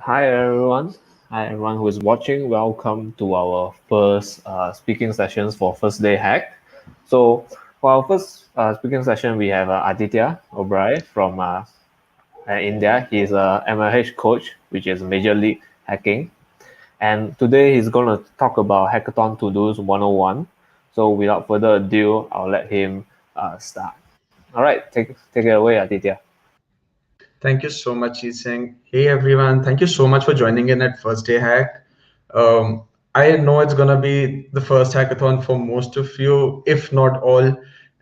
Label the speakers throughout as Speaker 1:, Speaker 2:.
Speaker 1: Hi everyone. Hi everyone who is watching. Welcome to our first speaking sessions for first day hack. So for our first speaking session, we have Aditya Oberai from India. He's a MLH coach, which is Major League Hacking. And today he's going to talk about Hackathon to-dos 101. So without further ado, I'll let him start. All right, take it away, Aditya.
Speaker 2: Thank you so much, Singh. Hey everyone, thank you so much for joining in at First Day Hack. Um, I know it's gonna be the first hackathon for most of you, if not all,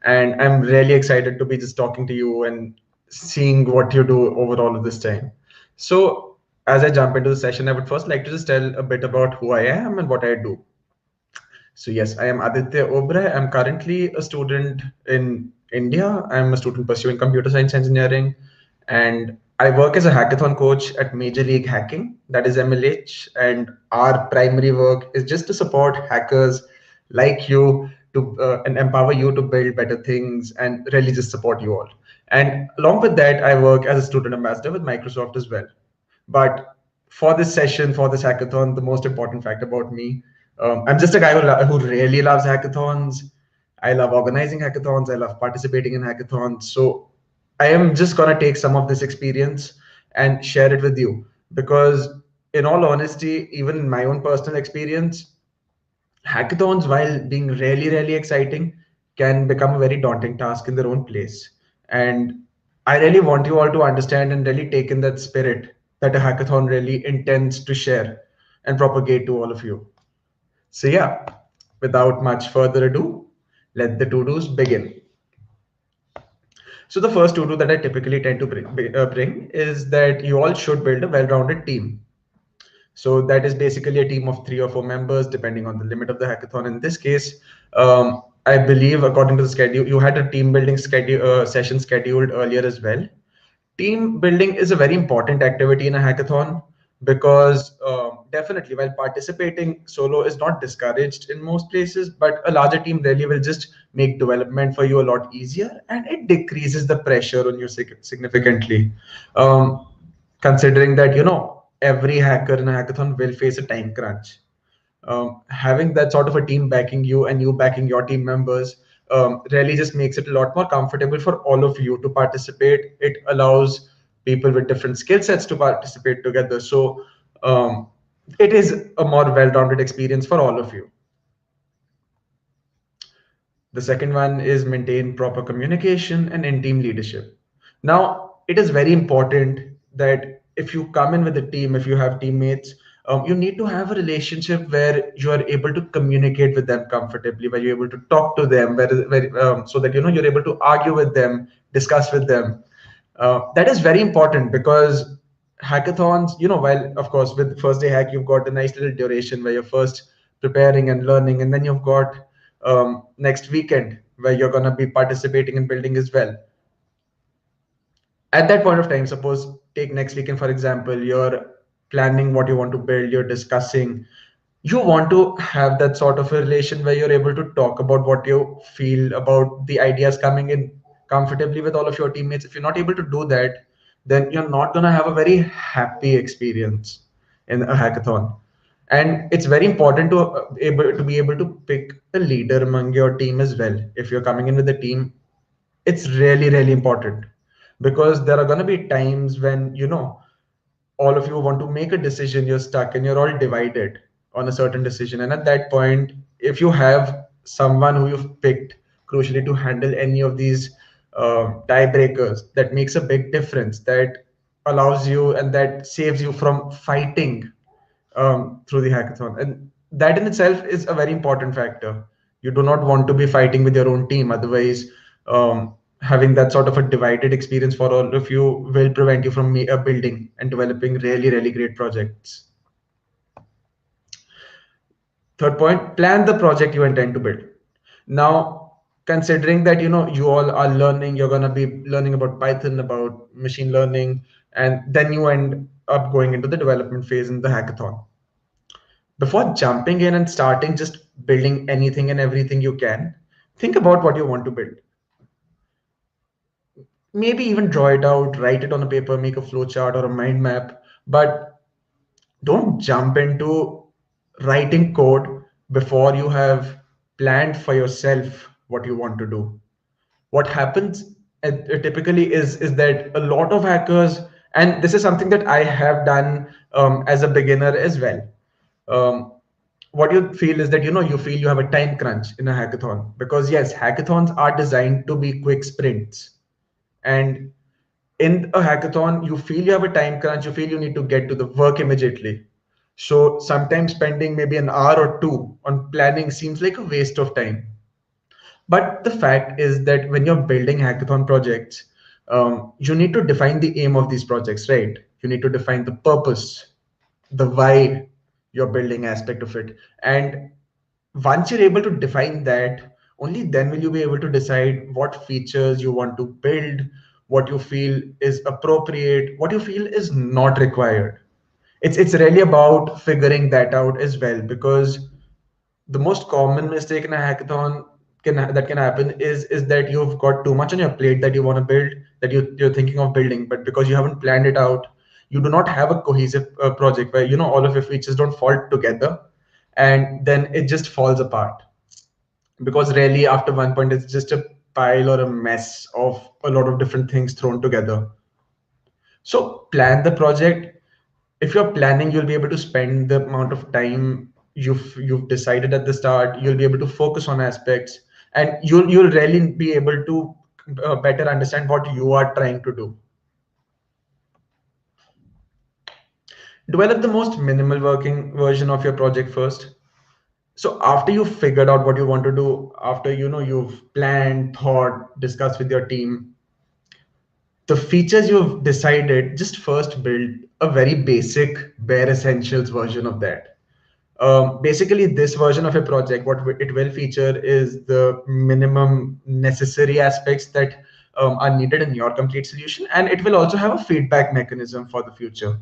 Speaker 2: and I'm really excited to be just talking to you and seeing what you do over all of this time. So, as I jump into the session, I would first like to just tell a bit about who I am and what I do. So yes, I am Aditya Oberai. I'm currently a student in India. I'm a student pursuing computer science engineering, and I work as a hackathon coach at Major League Hacking, that is MLH. And our primary work is just to support hackers like you to and empower you to build better things and really just support you all. And along with that, I work as a student ambassador with Microsoft as well. But for this session, for this hackathon, the most important fact about me, I'm just a guy who really loves hackathons. I love organizing hackathons. I love participating in hackathons. So I am just going to take some of this experience and share it with you because, in all honesty, even in my own personal experience, hackathons, while being really, really exciting, can become a very daunting task in their own place. And I really want you all to understand and really take in that spirit that a hackathon really intends to share and propagate to all of you. So, yeah, without much further ado, let the to dos begin. So, the first to do that I typically tend to bring is that you all should build a well rounded team. So that is basically a team of 3 or 4 members, depending on the limit of the hackathon. In this case, I believe according to the schedule, you had a team building session scheduled earlier as well. Team building is a very important activity in a hackathon because definitely while participating solo is not discouraged in most places, but a larger team really will just make development for you a lot easier and it decreases the pressure on you significantly. Um, Considering that every hacker in a hackathon will face a time crunch, having that sort of a team backing you and you backing your team members really just makes it a lot more comfortable for all of you to participate. It allows people with different skill sets to participate together, so it is a more well-rounded experience for all of you. The second one is maintain proper communication and in team leadership. Now, it is very important that if you come in with a team, if you have teammates, you need to have a relationship where you are able to communicate with them comfortably, where you're able to talk to them, so that you're able to argue with them, discuss with them. That is very important because hackathons, while of course with first day hack, you've got a nice little duration where you're first preparing and learning, and then you've got next weekend where you're going to be participating in building as well. At that point of time, suppose take next weekend for example, you're planning what you want to build, you're discussing, you want to have that sort of a relation where you're able to talk about what you feel about the ideas coming in comfortably with all of your teammates. If you're not able to do that, then you're not going to have a very happy experience in a hackathon. And it's very important to be able to pick a leader among your team as well. If you're coming in with a team, it's really, really important because there are going to be times when all of you want to make a decision, you're stuck and you're all divided on a certain decision. And at that point, if you have someone who you've picked crucially to handle any of these tiebreakers, that makes a big difference. That allows you and that saves you from fighting through the hackathon. And that in itself is a very important factor. You do not want to be fighting with your own team. Otherwise, having that sort of a divided experience for all of you will prevent you from building and developing really, really great projects. Third point, plan the project you intend to build. Now, considering that you all are learning, you're gonna be learning about Python, about machine learning, and then you end up going into the development phase in the hackathon. Before jumping in and starting just building anything and everything you can, think about what you want to build. Maybe even draw it out, write it on a paper, make a flow chart or a mind map. But Don't jump into writing code before you have planned for yourself what you want to do. What happens typically is that a lot of hackers, and this is something that I have done as a beginner as well. Um, what you feel is that you feel you have a time crunch in a hackathon, because yes, hackathons are designed to be quick sprints. And in a hackathon, you feel you have a time crunch, you feel you need to get to the work immediately. So sometimes spending maybe an hour or two on planning seems like a waste of time. But the fact is that when you're building hackathon projects, you need to define the aim of these projects, right? You need to define the purpose, the why you're building aspect of it. And once you're able to define that, only then will you be able to decide what features you want to build, what you feel is appropriate, what you feel is not required. It's really about figuring that out as well, because the most common mistake in a hackathon that can happen is that you've got too much on your plate that you want to build, that you're thinking of building, but because you haven't planned it out, you do not have a cohesive project where all of your features don't fall together, and then it just falls apart, because really after one point it's just a pile or a mess of a lot of different things thrown together. So plan the project. If you're planning, you'll be able to spend the amount of time you've decided at the start. You'll be able to focus on aspects, and you'll really be able to better understand what you are trying to do. Develop the most minimal working version of your project first. So after you've figured out what you want to do, after you've planned, thought, discussed with your team, the features you've decided, just first build a very basic bare essentials version of that. Basically, this version of a project, what it will feature is the minimum necessary aspects that are needed in your complete solution, and it will also have a feedback mechanism for the future.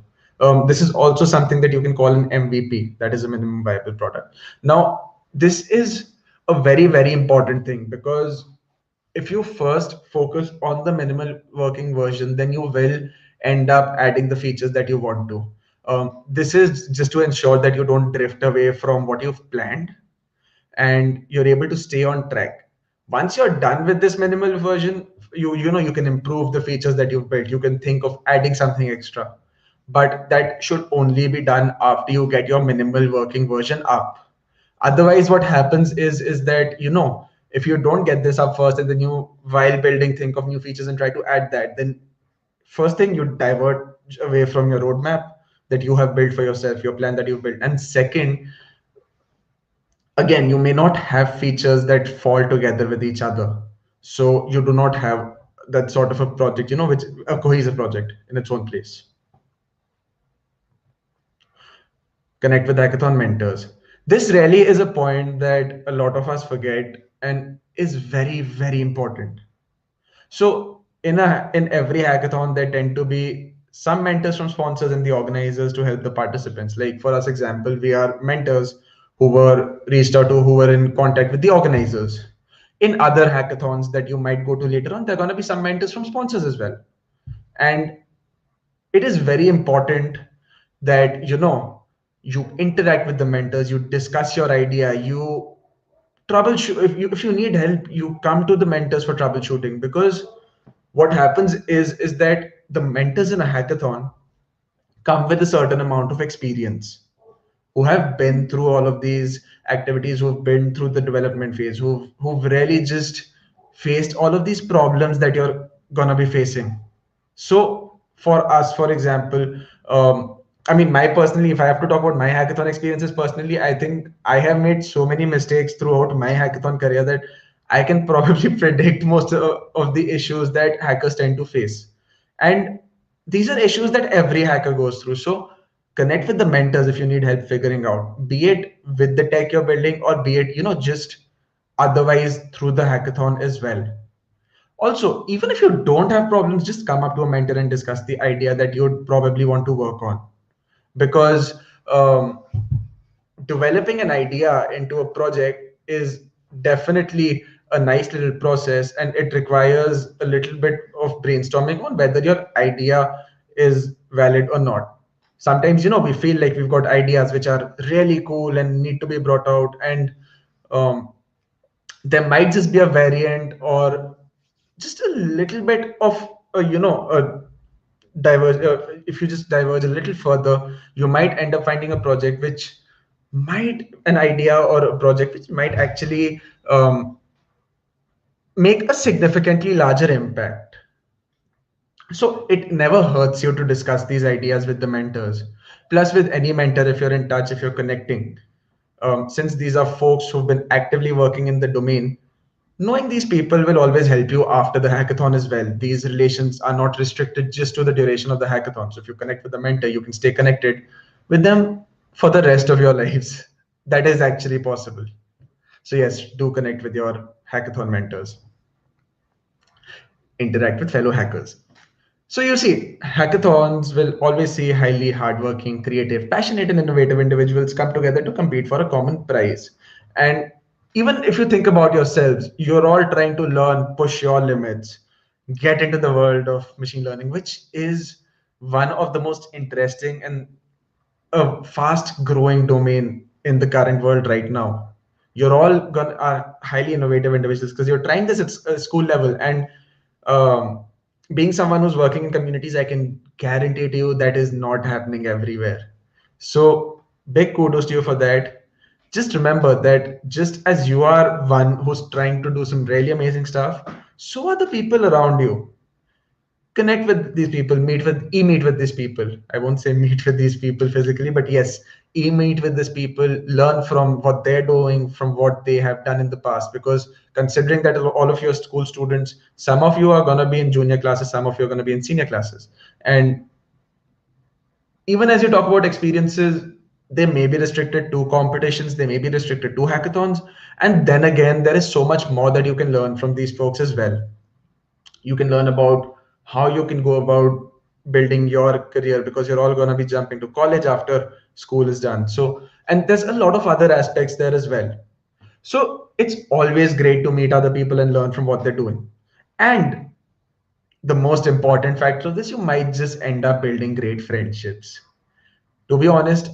Speaker 2: This is also something that you can call an MVP, that is a minimum viable product. Now, this is a very, very important thing, because if you first focus on the minimal working version, then you will end up adding the features that you want to. This is just to ensure that you don't drift away from what you've planned, and you're able to stay on track. Once you're done with this minimal version, you can improve the features that you've built. You can think of adding something extra, but that should only be done after you get your minimal working version up. Otherwise, what happens is that if you don't get this up first, and then you, while building, think of new features and try to add that, then first thing, you divert away from your roadmap that you have built for yourself, your plan that you've built. And second, again, you may not have features that fall together with each other, so you do not have that sort of a project, which a cohesive project in its own place. Connect with hackathon mentors. This really is a point that a lot of us forget and is very, very important. So in every hackathon, there tend to be some mentors from sponsors and the organizers to help the participants. Like for us example, we are mentors who were reached out to, who were in contact with the organizers. In other hackathons that you might go to later on, there are going to be some mentors from sponsors as well. And it is very important that you interact with the mentors, you discuss your idea, you troubleshoot. If you need help, you come to the mentors for troubleshooting, because what happens is that the mentors in a hackathon come with a certain amount of experience, who have been through all of these activities, who've been through the development phase, who've really just faced all of these problems that you're gonna be facing. So for us, for example, I mean, my personally, if I have to talk about my hackathon experiences personally, I think I have made so many mistakes throughout my hackathon career that I can probably predict most of the issues that hackers tend to face. And these are issues that every hacker goes through. So connect with the mentors if you need help figuring out, be it with the tech you're building, or be it, just otherwise through the hackathon as well. Also, even if you don't have problems, just come up to a mentor and discuss the idea that you'd probably want to work on. Because developing an idea into a project is definitely a nice little process, and it requires a little bit of brainstorming on whether your idea is valid or not. Sometimes, we feel like we've got ideas which are really cool and need to be brought out, and um, there might just be a variant or just a little bit of a diverge. If you just diverge a little further, you might end up finding a project which might an idea or a project which might actually make a significantly larger impact. So it never hurts you to discuss these ideas with the mentors. Plus, with any mentor, if you're in touch, if you're connecting, since these are folks who've been actively working in the domain, knowing these people will always help you after the hackathon as well. These relations are not restricted just to the duration of the hackathon. So if you connect with the mentor, you can stay connected with them for the rest of your lives. That is actually possible. So yes, do connect with your hackathon mentors. Interact with fellow hackers. So you see, hackathons will always see highly hardworking, creative, passionate, and innovative individuals come together to compete for a common prize. And even if you think about yourselves, you're all trying to learn, push your limits, get into the world of machine learning, which is one of the most interesting and a fast growing domain in the current world right now. You're all are highly innovative individuals because you're trying this at school level, and um, being someone who's working in communities, I can guarantee to you that is not happening everywhere. So big kudos to you for that. Just remember that just as you are one who's trying to do some really amazing stuff, so are the people around you. Connect with these people, meet with these people. I won't say meet with these people physically, but yes, meet with these people, learn from what they're doing, from what they have done in the past. Because considering that all of your school students, some of you are going to be in junior classes, some of you are going to be in senior classes, and even as you talk about experiences, they may be restricted to competitions, they may be restricted to hackathons, and then again, there is so much more that you can learn from these folks as well. You can learn about how you can go about building your career, because you're all going to be jumping to college after school is done. So, and there's a lot of other aspects there as well. So it's always great to meet other people and learn from what they're doing. And the most important factor of this, you might just end up building great friendships. To be honest,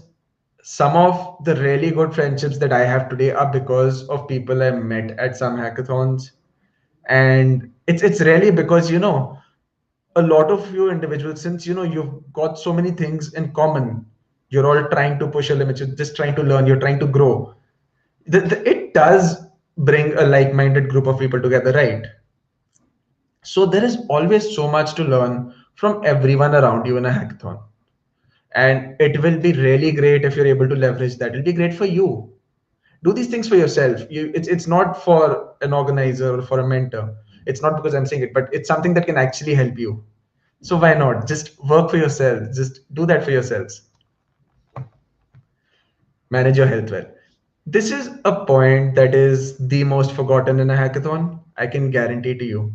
Speaker 2: some of the really good friendships that I have today are because of people I met at some hackathons. And it's really because, a lot of you individuals, since you've got so many things in common, you're all trying to push your limits, you're just trying to learn, you're trying to grow. It does bring a like-minded group of people together, right? So there is always so much to learn from everyone around you in a hackathon, and it will be really great if you're able to leverage that. It'll be great for you. Do these things for yourself. It's not for an organizer or for a mentor. It's not because I'm saying it, but it's something that can actually help you. So why not just work for yourself? Just do that for yourselves. Manage your health well. This is a point that is the most forgotten in a hackathon, I can guarantee to you.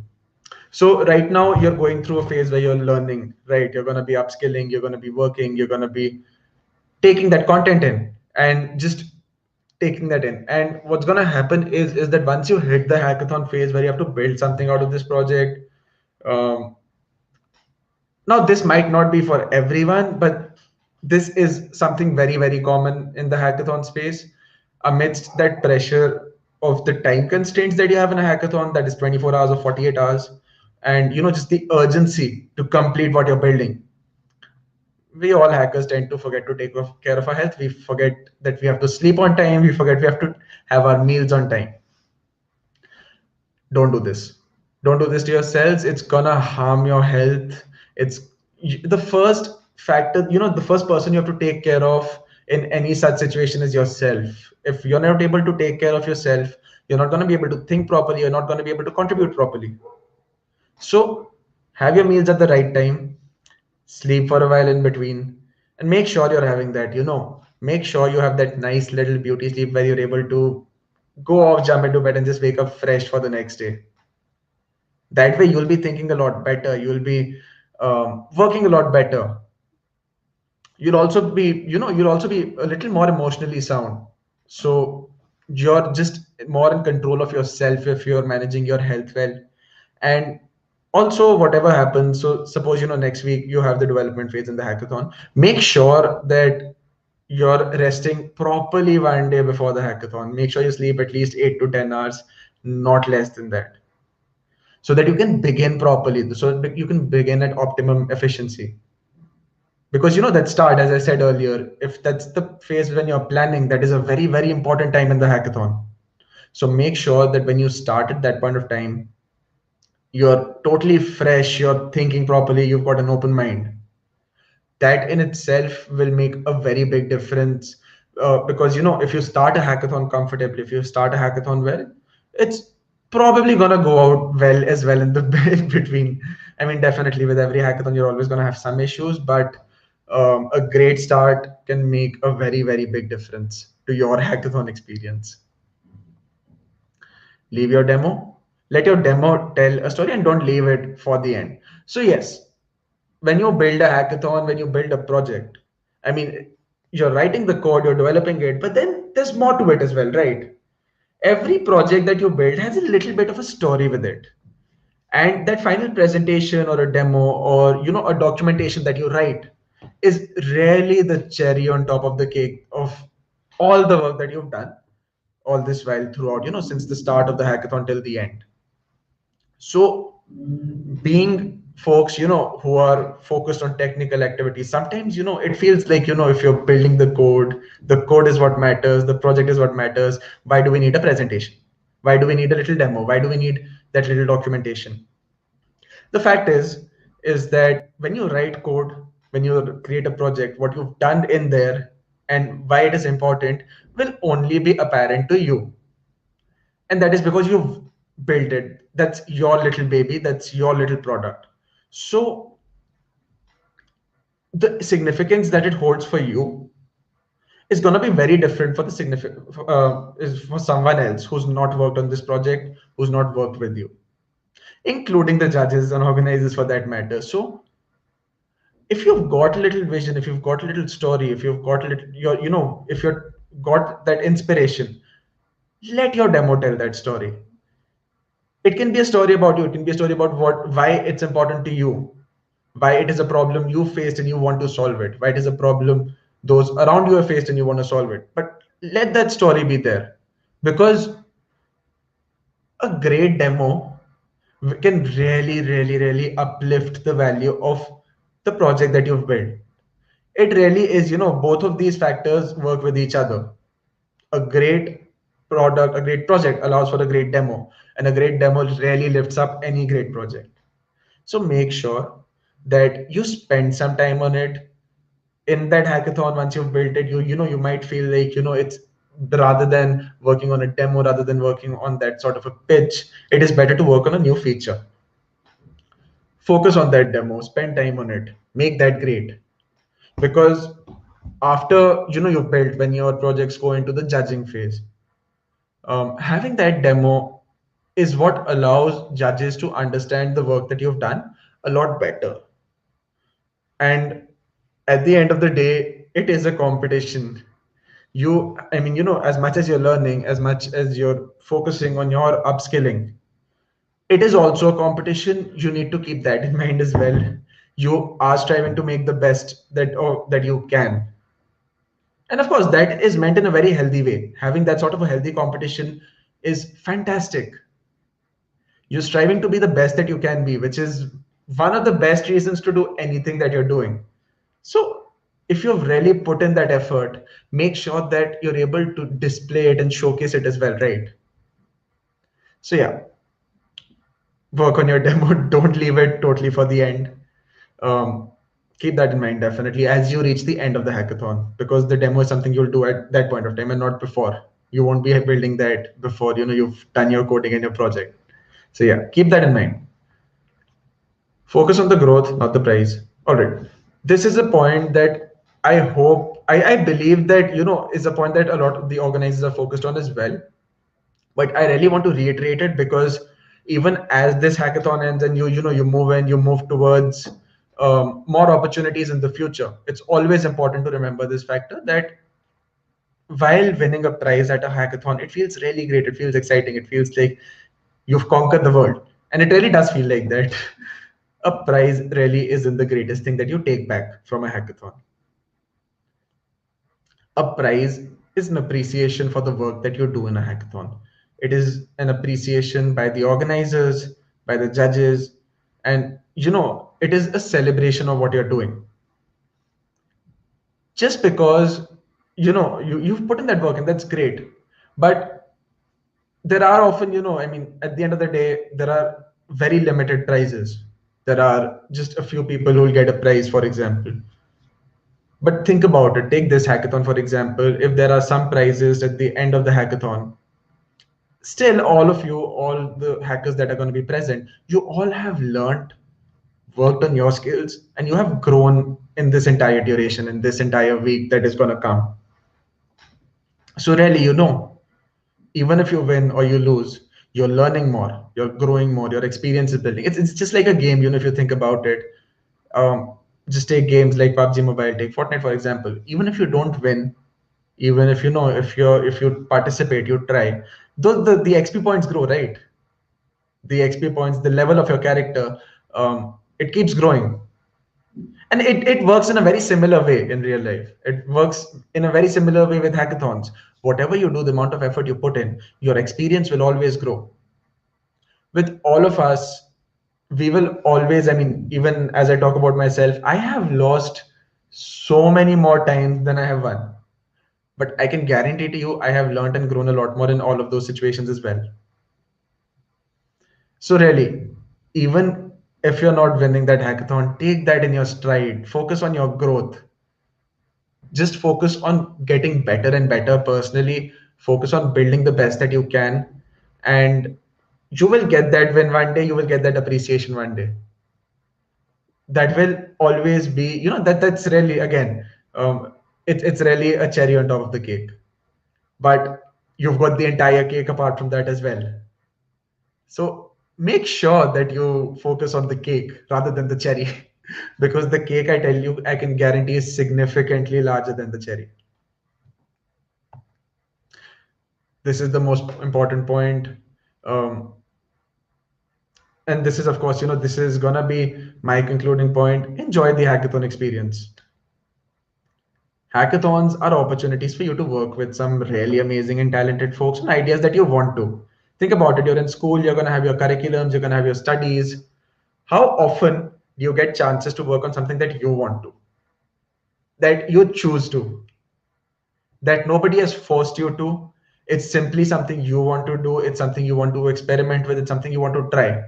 Speaker 2: So right now you're going through a phase where you're learning, right? You're going to be upskilling, you're going to be working, you're going to be taking that content in and just taking that in. And what's going to happen is that once you hit the hackathon phase where you have to build something out of this project, um, now, this might not be for everyone, but this is something very, very common in the hackathon space. Amidst that pressure of the time constraints that you have in a hackathon, that is 24 hours or 48 hours, and just the urgency to complete what you're building. We all hackers tend to forget to take care of our health. We forget that we have to sleep on time. We forget we have to have our meals on time. Don't do this. Don't do this to yourselves. It's gonna harm your health. It's the first factor, the first person you have to take care of in any such situation is yourself. If you're not able to take care of yourself, you're not going to be able to think properly, you're not going to be able to contribute properly. So have your meals at the right time, sleep for a while in between, and make sure you're having that, make sure you have that nice little beauty sleep where you're able to go off, jump into bed, and just wake up fresh for the next day. That way you'll be thinking a lot better, you'll be working a lot better. You'll also be a little more emotionally sound. So you're just more in control of yourself if you're managing your health well. And Also, whatever happens, so suppose next week you have the development phase in the hackathon, make sure that you're resting properly one day before the hackathon. Make sure you sleep at least 8 to 10 hours, not less than that, so that you can begin properly, so that you can begin at optimum efficiency. Because that start, as I said earlier, if that's the phase when you're planning, that is a very, very important time in the hackathon. So make sure that when you start at that point of time, you're totally fresh, you're thinking properly, you've got an open mind. That in itself will make a very big difference. Because if you start a hackathon comfortably, if you start a hackathon well, it's probably gonna go out well in the in between. I mean, definitely with every hackathon you're always gonna have some issues, but a great start can make a very, very big difference to your hackathon experience. Leave your demo, let your demo tell a story, and don't leave it for the end. So yes, when you build a hackathon, when you build a project, I mean, you're writing the code, you're developing it, but then there's more to it as well, right? Every project that you build has a little bit of a story with it. And that final presentation or a demo or a documentation that you write is really the cherry on top of the cake of all the work that you've done all this while throughout, since the start of the hackathon till the end. So being folks who are focused on technical activities, sometimes it feels like if you're building the code is what matters, the project is what matters. Why do we need a presentation? Why do we need a little demo? Why do we need that little documentation? The fact is that when you write code, when you create a project, what you've done in there and why it is important will only be apparent to you. And that is because you've built it. That's your little baby, that's your little product. So the significance that it holds for you is going to be very different for the significant is for someone else who's not worked on this project, who's not worked with you, including the judges and organizers for that matter. So if you've got a little vision, if you've got a little story, if you've got a little if you've got that inspiration, let your demo tell that story. It can be a story about you, it can be a story about why it's important to you, why it is a problem you faced and you want to solve it, why it is a problem those around you have faced and you want to solve it. But let that story be there, because a great demo can really, really, really uplift the value of the project that you've built. It really is, both of these factors work with each other. A great product, a great project allows for a great demo, and a great demo really lifts up any great project. So make sure that you spend some time on it in that hackathon. Once you've built it, you might feel like it's, rather than working on a demo, rather than working on that sort of a pitch, it is better to work on a new feature. Focus on that demo, spend time on it, make that great. Because after you've built, when your projects go into the judging phase, having that demo is what allows judges to understand the work that you've done a lot better. And at the end of the day, it is a competition. I mean, as much as you're learning, as much as you're focusing on your upskilling, it is also a competition. You need to keep that in mind as well. You are striving to make the best that you can. And of course, that is meant in a very healthy way. Having that sort of a healthy competition is fantastic. You're striving to be the best that you can be, which is one of the best reasons to do anything that you're doing. So if you've really put in that effort, make sure that you're able to display it and showcase it as well, right? So yeah, work on your demo. Don't leave it totally for the end. Um, Keep that in mind definitely as you reach the end of the hackathon, because the demo is something you'll do at that point of time and not before. You won't be building that before you've done your coding and your project. So yeah, keep that in mind. Focus on the growth, not the price. All right. This is a point that I believe that, is a point that a lot of the organizers are focused on as well. But I really want to reiterate it, because even as this hackathon ends and you move towards more opportunities in the future, it's always important to remember this factor that while winning a prize at a hackathon, it feels really great. It feels exciting. It feels like you've conquered the world. And it really does feel like that. A prize really isn't the greatest thing that you take back from a hackathon. A prize is an appreciation for the work that you do in a hackathon. It is an appreciation by the organizers, by the judges, and it is a celebration of what you're doing. Just because you've put in that work, and that's great. But there are often, I mean, at the end of the day, there are very limited prizes. There are just a few people who will get a prize, for example. But think about it. Take this hackathon, for example. If there are some prizes at the end of the hackathon, still all of you, all the hackers that are going to be present, you all have learned, worked on your skills, and you have grown in this entire duration, in this entire week that is going to come. So really, even if you win or you lose, you're learning more, you're growing more, your experience is building. It's just like a game, if you think about it. Um, just take games like PUBG Mobile, take Fortnite, for example. Even if you don't win, even if if you participate, you try, the XP points grow, right? The XP points, the level of your character, it keeps growing. And it works in a very similar way in real life. It works in a very similar way with hackathons. Whatever you do, the amount of effort you put in, your experience will always grow. With all of us, we will always, I mean, even as I talk about myself, I have lost so many more times than I have won. But I can guarantee to you, I have learned and grown a lot more in all of those situations as well. So really, even if you're not winning that hackathon, take that in your stride. Focus on your growth. Just focus on getting better and better personally. Focus on building the best that you can. And you will get that win one day, you will get that appreciation one day. That will always be, that's really, again, it's really a cherry on top of the cake. But you've got the entire cake apart from that as well. So make sure that you focus on the cake rather than the cherry, because the cake, I tell you, I can guarantee is significantly larger than the cherry. This is the most important point. Um, and this is, of course, this is gonna be my concluding point. Enjoy the hackathon experience. Hackathons are opportunities for you to work with some really amazing and talented folks on ideas that you want to. Think about it. You're in school, you're going to have your curriculums, you're going to have your studies. How often do you get chances to work on something that you want to, that you choose to, that nobody has forced you to? It's simply something you want to do, it's something you want to experiment with, it's something you want to try.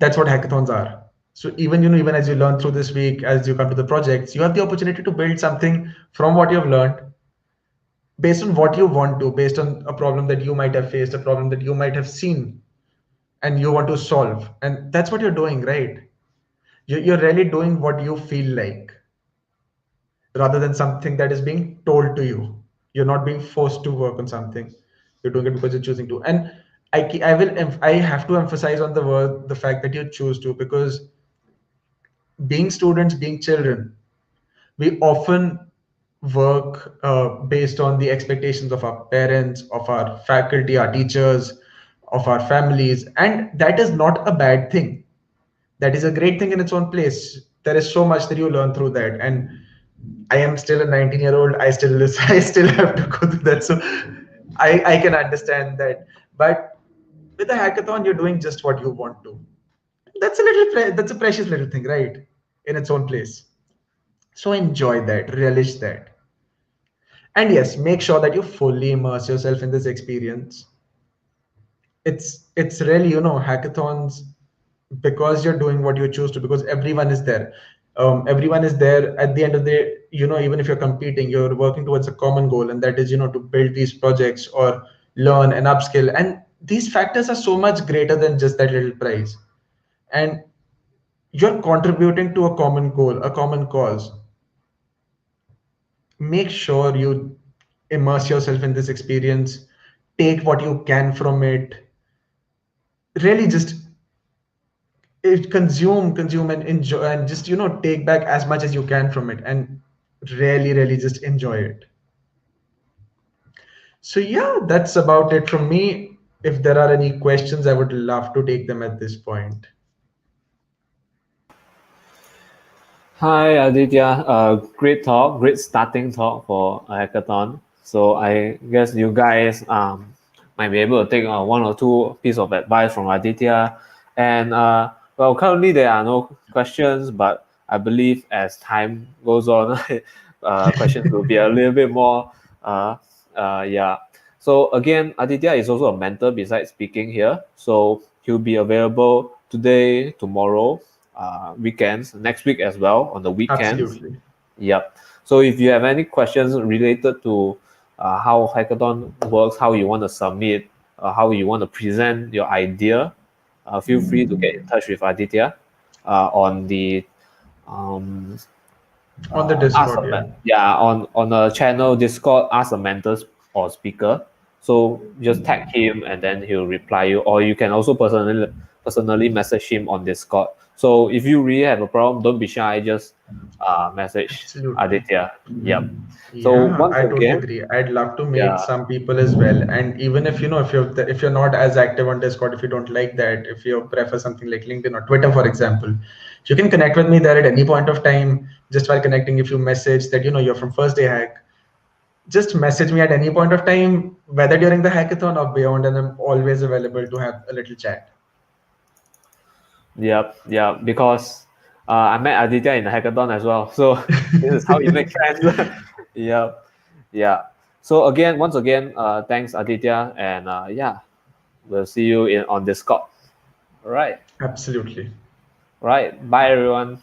Speaker 2: That's what hackathons are. So even even as you learn through this week, as you come to the projects, you have the opportunity to build something from what you've learned, based on what you want to, based on a problem that you might have faced, a problem that you might have seen, and you want to solve. And that's what you're doing, right? You're really doing what you feel like, rather than something that is being told to you. You're not being forced to work on something. You're doing it because you're choosing to. And I have to emphasize on the fact that you choose to, because being students, being children, we often work based on the expectations of our parents, of our faculty, our teachers, of our families, and that is not a bad thing. That is a great thing in its own place. There is so much that you learn through that. And I am still a 19-year-old. I still I still have to go through that. So I can understand that. But with a hackathon, you're doing just what you want to. That's a precious little thing, right? In its own place. So enjoy that, relish that. And yes, make sure that you fully immerse yourself in this experience. It's really, hackathons, because you're doing what you choose to, because everyone is there. Everyone is there at the end of the day. Even if you're competing, you're working towards a common goal, and that is, to build these projects or learn and upskill. And these factors are so much greater than just that little prize. And you're contributing to a common goal, a common cause. Make sure you immerse yourself in this experience, take what you can from it, really just consume and enjoy, and just take back as much as you can from it, and really just enjoy it. So yeah, that's about it from me. if there are any questions, I would love to take them at this point.
Speaker 1: Hi, Aditya. Great talk, great starting talk for a hackathon. So I guess you guys might be able to take one or two piece of advice from Aditya. And well, currently there are no questions, but I believe as time goes on, questions will be a little bit more. Uh, yeah. So again, Aditya is also a mentor besides speaking here. So he'll be available today, tomorrow, weekends, next week as well on the weekends.
Speaker 2: Absolutely.
Speaker 1: Yep. So if you have any questions related to how hackathon works, how you want to submit, how you want to present your idea, feel free to get in touch with Aditya on the um,
Speaker 2: On the
Speaker 1: ask
Speaker 2: Discord,
Speaker 1: a
Speaker 2: yeah.
Speaker 1: yeah on a channel Discord, ask a mentor or speaker. So just tag him and then he'll reply you, or you can also personally message him on Discord. So if you really have a problem, don't be shy. Just message
Speaker 2: Absolutely.
Speaker 1: Aditya. Yep. So
Speaker 2: Yeah,
Speaker 1: once
Speaker 2: I totally
Speaker 1: again,
Speaker 2: agree. I'd love to meet
Speaker 1: yeah,
Speaker 2: some people as well. And even if if you're not as active on Discord, if you don't like that, if you prefer something like LinkedIn or Twitter, for example, you can connect with me there at any point of time. Just while connecting, if you message that you're from First Day Hack, just message me at any point of time, whether during the hackathon or beyond, and I'm always available to have a little chat.
Speaker 1: yep. Because I met Aditya in the hackathon as well. So this is how you make friends. Yep. Yeah. So again, once again, thanks Aditya, and yeah, we'll see you in on Discord. All right.
Speaker 2: Absolutely.
Speaker 1: All right. Bye everyone.